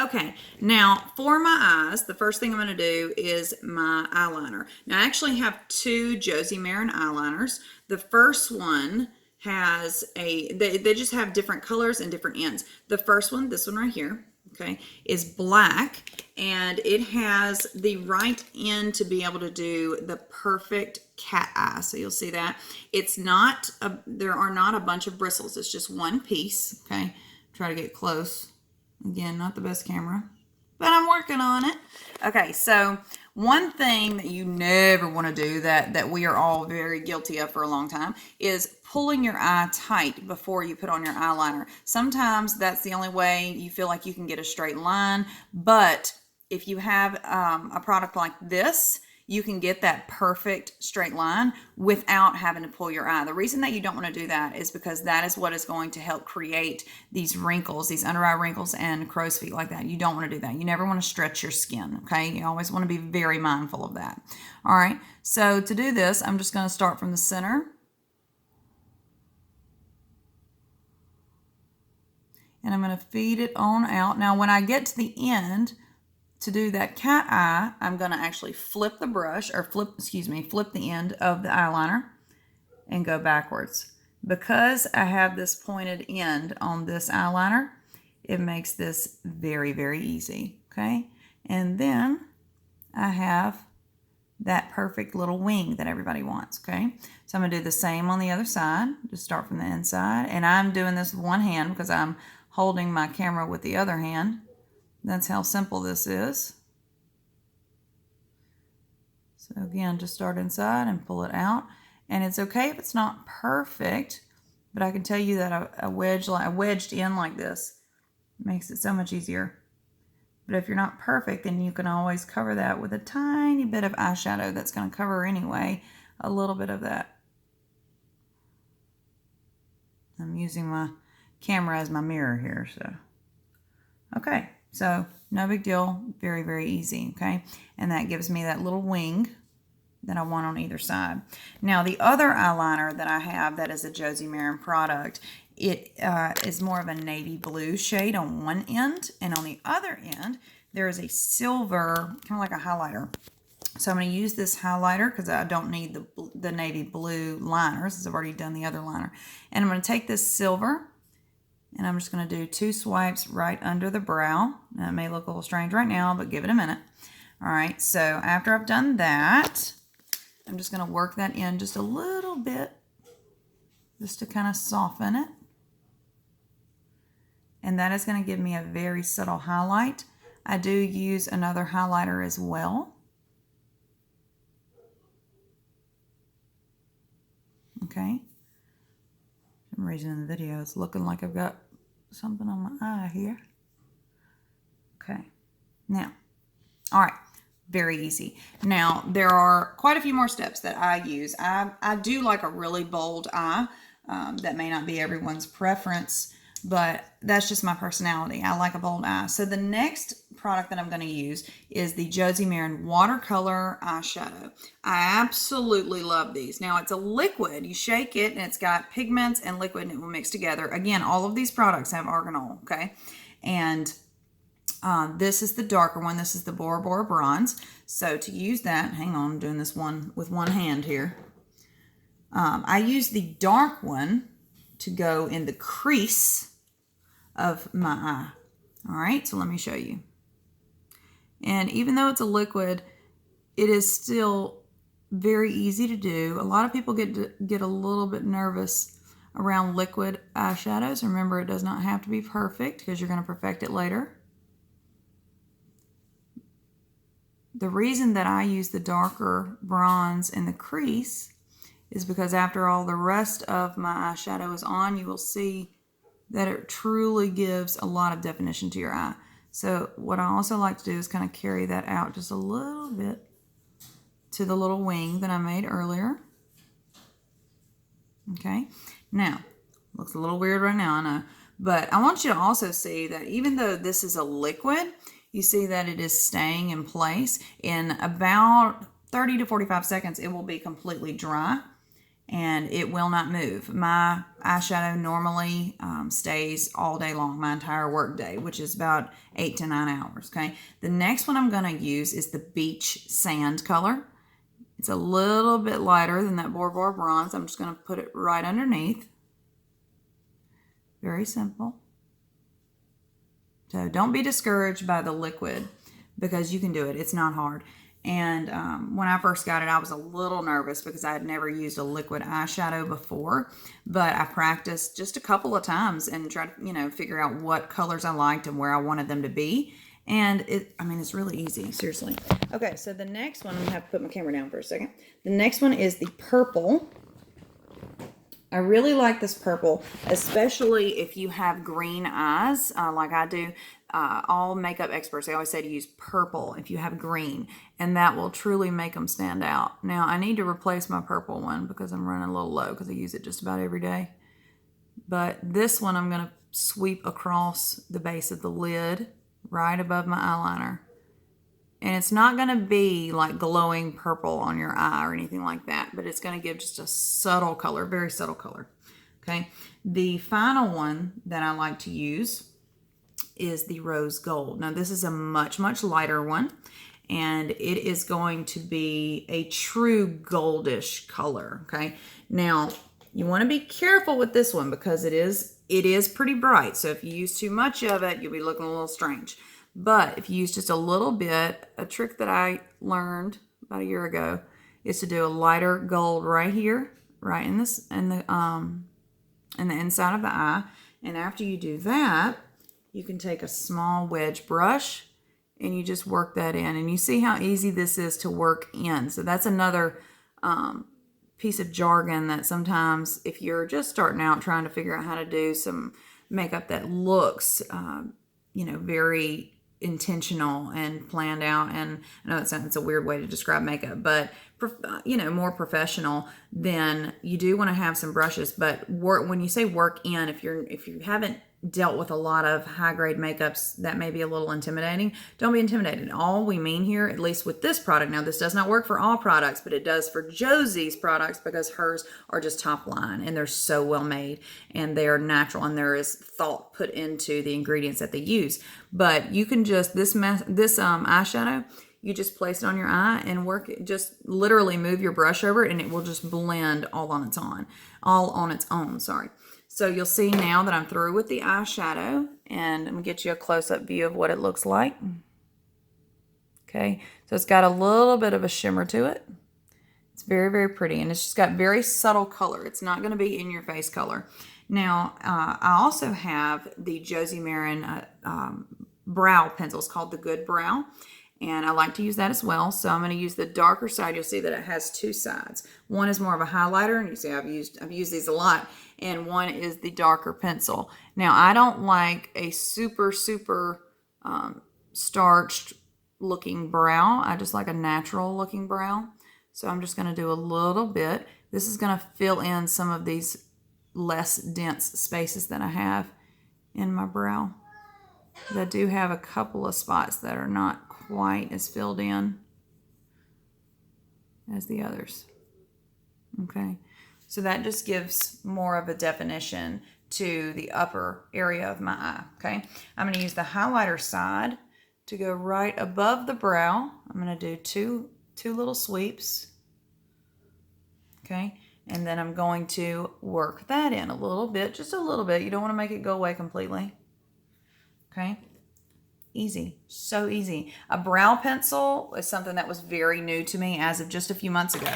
Okay, now for my eyes, the first thing I'm going to do is my eyeliner. Now I actually have two Josie Maran eyeliners. The first one has they just have different colors and different ends. The first one, this one right here, okay, is black, and it has the right end to be able to do the perfect cat eye. So you'll see that. It's not, there are not a bunch of bristles. It's just one piece, okay. Try to get close. Again, not the best camera, but I'm working on it. Okay, so one thing that you never want to do that we are all very guilty of for a long time is pulling your eye tight before you put on your eyeliner. Sometimes that's the only way you feel like you can get a straight line, but if you have a product like this, you can get that perfect straight line without having to pull your eye. The reason that you don't want to do that is because that is what is going to help create these wrinkles, these under eye wrinkles and crow's feet like that. You don't want to do that. You never want to stretch your skin, okay? You always want to be very mindful of that. All right, so to do this, I'm just going to start from the center. And I'm going to feed it on out. Now, when I get to the end, to do that cat eye, I'm going to actually flip the brush, or flip the end of the eyeliner and go backwards. Because I have this pointed end on this eyeliner, it makes this very, very easy, okay? And then I have that perfect little wing that everybody wants, okay? So I'm going to do the same on the other side. Just start from the inside. And I'm doing this with one hand because I'm holding my camera with the other hand. That's how simple this is. So again, just start inside and pull it out. And it's okay if it's not perfect, but I can tell you that a wedged in like this makes it so much easier. But if you're not perfect, then you can always cover that with a tiny bit of eyeshadow that's going to cover anyway a little bit of that. I'm using my camera as my mirror here, so. Okay. So no big deal, very, very easy, okay? And that gives me that little wing that I want on either side. Now the other eyeliner that I have that is a Josie Maran product, it is more of a navy blue shade on one end, and on the other end, there is a silver, kind of like a highlighter. So I'm going to use this highlighter because I don't need the navy blue liner since I've already done the other liner. And I'm going to take this silver, and I'm just going to do 2 swipes right under the brow. Now, it may look a little strange right now, but give it a minute. All right, so after I've done that, I'm just going to work that in just a little bit, just to kind of soften it. And that is going to give me a very subtle highlight. I do use another highlighter as well. Okay. For some reason in the video, it's looking like I've got something on my eye here. Okay. Now, all right. Very easy. Now, there are quite a few more steps that I use. I do like a really bold eye. That may not be everyone's preference, but that's just my personality. I like a bold eye. So the next product that I'm going to use is the Josie Maran watercolor eyeshadow. I absolutely love these. Now, it's a liquid. You shake it, and it's got pigments and liquid, and it will mix together. Again, all of these products have arganol, okay? And this is the darker one. This is the Bora Bora Bronze. So to use that, hang on, I'm doing this one with one hand here. I use the dark one to go in the crease of my eye. All right, so let me show you. And even though it's a liquid, it is still very easy to do. A lot of people get a little bit nervous around liquid eyeshadows. Remember, it does not have to be perfect because you're going to perfect it later. The reason that I use the darker bronze in the crease is because after all the rest of my eyeshadow is on, you will see that it truly gives a lot of definition to your eye. So what I also like to do is kind of carry that out just a little bit to the little wing that I made earlier. Okay, now, looks a little weird right now, I know, but I want you to also see that even though this is a liquid, you see that it is staying in place. In about 30 to 45 seconds, it will be completely dry. and it will not move. My eyeshadow normally stays all day long, my entire work day, which is about 8 to 9 hours. Okay. The next one I'm going to use is the Beach Sand color. It's a little bit lighter than that Bore Bore Bronze. I'm just going to put it right underneath. Very simple. So don't be discouraged by the liquid because you can do it. It's not hard. And when I first got it, I was a little nervous because I had never used a liquid eyeshadow before. But I practiced just a couple of times and tried to, figure out what colors I liked and where I wanted them to be. And it's really easy, seriously. Okay, so the next one, I'm going to have to put my camera down for a second. The next one is the purple. I really like this purple, especially if you have green eyes, like I do. All makeup experts, they always say to use purple if you have green, and that will truly make them stand out. Now, I need to replace my purple one because I'm running a little low because I use it just about every day. But this one, I'm going to sweep across the base of the lid right above my eyeliner. And it's not going to be like glowing purple on your eye or anything like that, but it's going to give just a subtle color, very subtle color. Okay. The final one that I like to use is the Rose Gold. Now, this is a much, much lighter one, and it is going to be a true goldish color. Okay. Now, you want to be careful with this one because it is pretty bright. So if you use too much of it, you'll be looking a little strange. But if you use just a little bit, a trick that I learned about a year ago is to do a lighter gold right here, right in the inside of the eye. And after you do that, you can take a small wedge brush and you just work that in. And you see how easy this is to work in. So that's another piece of jargon that sometimes if you're just starting out trying to figure out how to do some makeup that looks, very intentional and planned out, and I know it's a weird way to describe makeup, but more professional, then you do want to have some brushes. But when you say work in, if you haven't dealt with a lot of high-grade makeups that may be a little intimidating, don't be intimidated. All we mean here, at least with this product, now this does not work for all products, but it does for Josie's products because hers are just top line and they're so well made and they are natural and there is thought put into the ingredients that they use. But you can just, this eyeshadow, you just place it on your eye and work it, just literally move your brush over it and it will just blend all on its own. So you'll see now that I'm through with the eyeshadow, and I'm going to get you a close-up view of what it looks like. Okay, so it's got a little bit of a shimmer to it. It's very, very pretty, and it's just got very subtle color. It's not going to be in-your-face color. Now, I also have the Josie Maran brow pencils called the Good Brow. And I like to use that as well. So I'm going to use the darker side. You'll see that it has two sides. One is more of a highlighter, and you see I've used these a lot. And one is the darker pencil. Now, I don't like a super, super starched looking brow. I just like a natural looking brow. So I'm just going to do a little bit. This is going to fill in some of these less dense spaces that I have in my brow. I do have a couple of spots that are not quite as filled in as the others. Okay, so that just gives more of a definition to the upper area of my eye. Okay, I'm going to use the highlighter side to go right above the brow. I'm going to do two little sweeps. Okay, and then I'm going to work that in a little bit, just a little bit. You don't want to make it go away completely. Okay. Easy, so easy. A brow pencil is something that was very new to me as of just a few months ago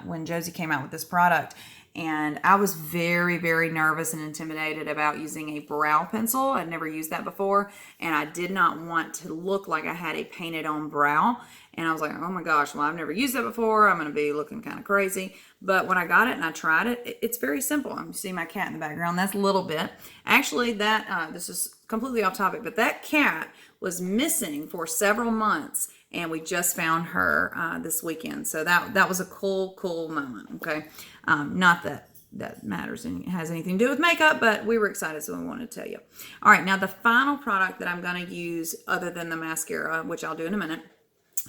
when Josie came out with this product. And I was very, very nervous and intimidated about using a brow pencil. I'd never used that before. And I did not want to look like I had a painted on brow. And I was like, oh my gosh, well, I've never used that before. I'm going to be looking kind of crazy. But when I got it and I tried it, it's very simple. You see my cat in the background. That's a little bit. Actually, this is completely off topic, but that cat was missing for several months. And we just found her this weekend. So that was a cool moment, okay? Not that matters and has anything to do with makeup, but we were excited, so we wanted to tell you. All right, now the final product that I'm going to use other than the mascara, which I'll do in a minute,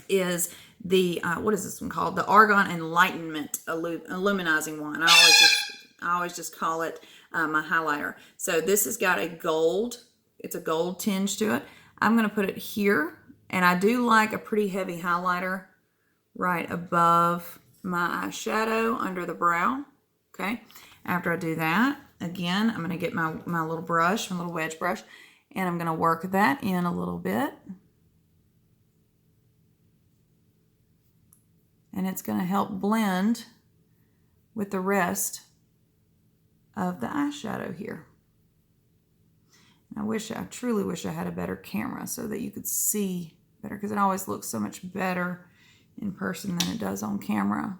is the, what is this one called? The Argan Enlightenment Illuminizing Wand. I always just call it my highlighter. So this has got a gold, it's a gold tinge to it. I'm going to put it here, and I do like a pretty heavy highlighter right above my eyeshadow under the brow. Okay, after I do that, again, I'm going to get my little brush, my little wedge brush, and I'm going to work that in a little bit. And it's going to help blend with the rest of the eyeshadow here. And I truly wish I had a better camera so that you could see better, because it always looks so much better in person than it does on camera.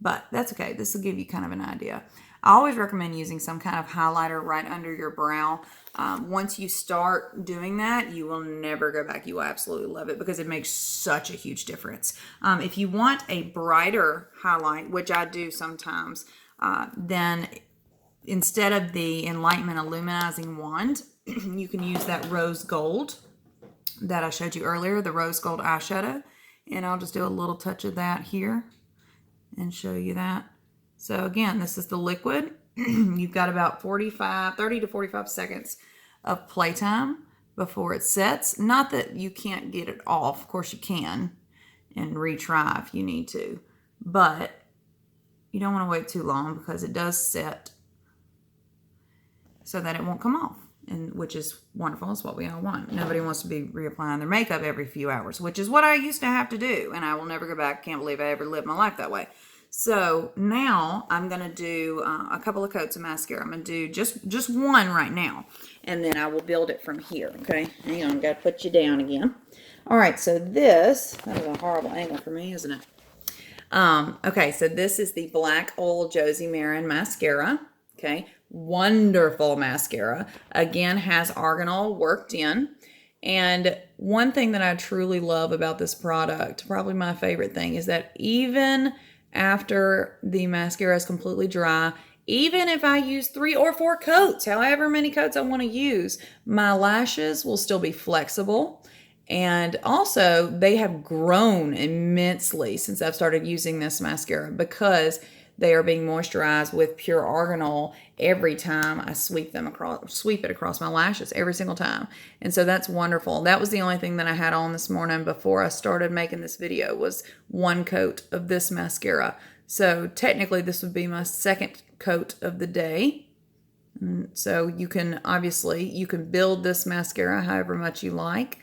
But that's okay. This will give you kind of an idea. I always recommend using some kind of highlighter right under your brow. Once you start doing that, you will never go back. You will absolutely love it because it makes such a huge difference. If you want a brighter highlight, which I do sometimes, then instead of the Enlightenment Illuminizing Wand, you can use that rose gold that I showed you earlier, the rose gold eyeshadow. And I'll just do a little touch of that here and show you that. So again, this is the liquid. You've got about 30 to 45 seconds of playtime before it sets. Not that you can't get it off. Of course you can and retry if you need to. But you don't want to wait too long because it does set so that it won't come off. And which is wonderful. It's what we all want. Nobody wants to be reapplying their makeup every few hours, which is what I used to have to do. And I will never go back. Can't believe I ever lived my life that way. So now I'm going to do a couple of coats of mascara. I'm going to do just one right now. And then I will build it from here. Okay. Hang on. I've got to put you down again. All right. So that is a horrible angle for me, isn't it? Okay. So this is the Black Oil Josie Maran mascara. Okay. Wonderful mascara. Again, has arganol worked in. And one thing that I truly love about this product, probably my favorite thing, is that even after the mascara is completely dry, even if I use 3 or 4 coats, however many coats I want to use, my lashes will still be flexible. And also, they have grown immensely since I've started using this mascara because they are being moisturized with pure arganol every time I sweep it across my lashes every single time. And so that's wonderful. That was the only thing that I had on this morning before I started making this video was 1 coat of this mascara. So technically this would be my 2nd coat of the day. So you can build this mascara however much you like.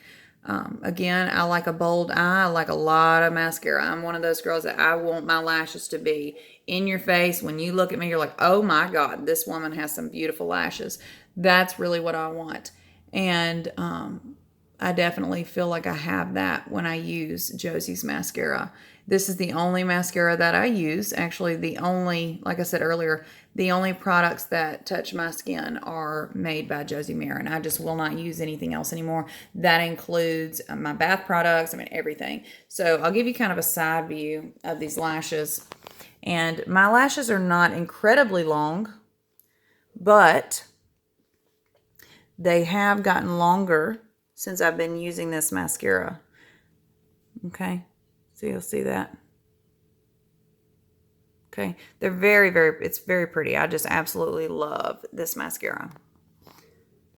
Again, I like a bold eye. I like a lot of mascara. I'm one of those girls that I want my lashes to be in your face. When you look at me, you're like, oh my God, this woman has some beautiful lashes. That's really what I want. And I definitely feel like I have that when I use Josie's mascara. This is the only mascara that I use. Actually, like I said earlier, the only products that touch my skin are made by Josie Maran. I just will not use anything else anymore. That includes my bath products, everything. So I'll give you kind of a side view of these lashes. And my lashes are not incredibly long, but they have gotten longer since I've been using this mascara. Okay, so you'll see that. Okay, they're very, very, it's very pretty. I just absolutely love this mascara.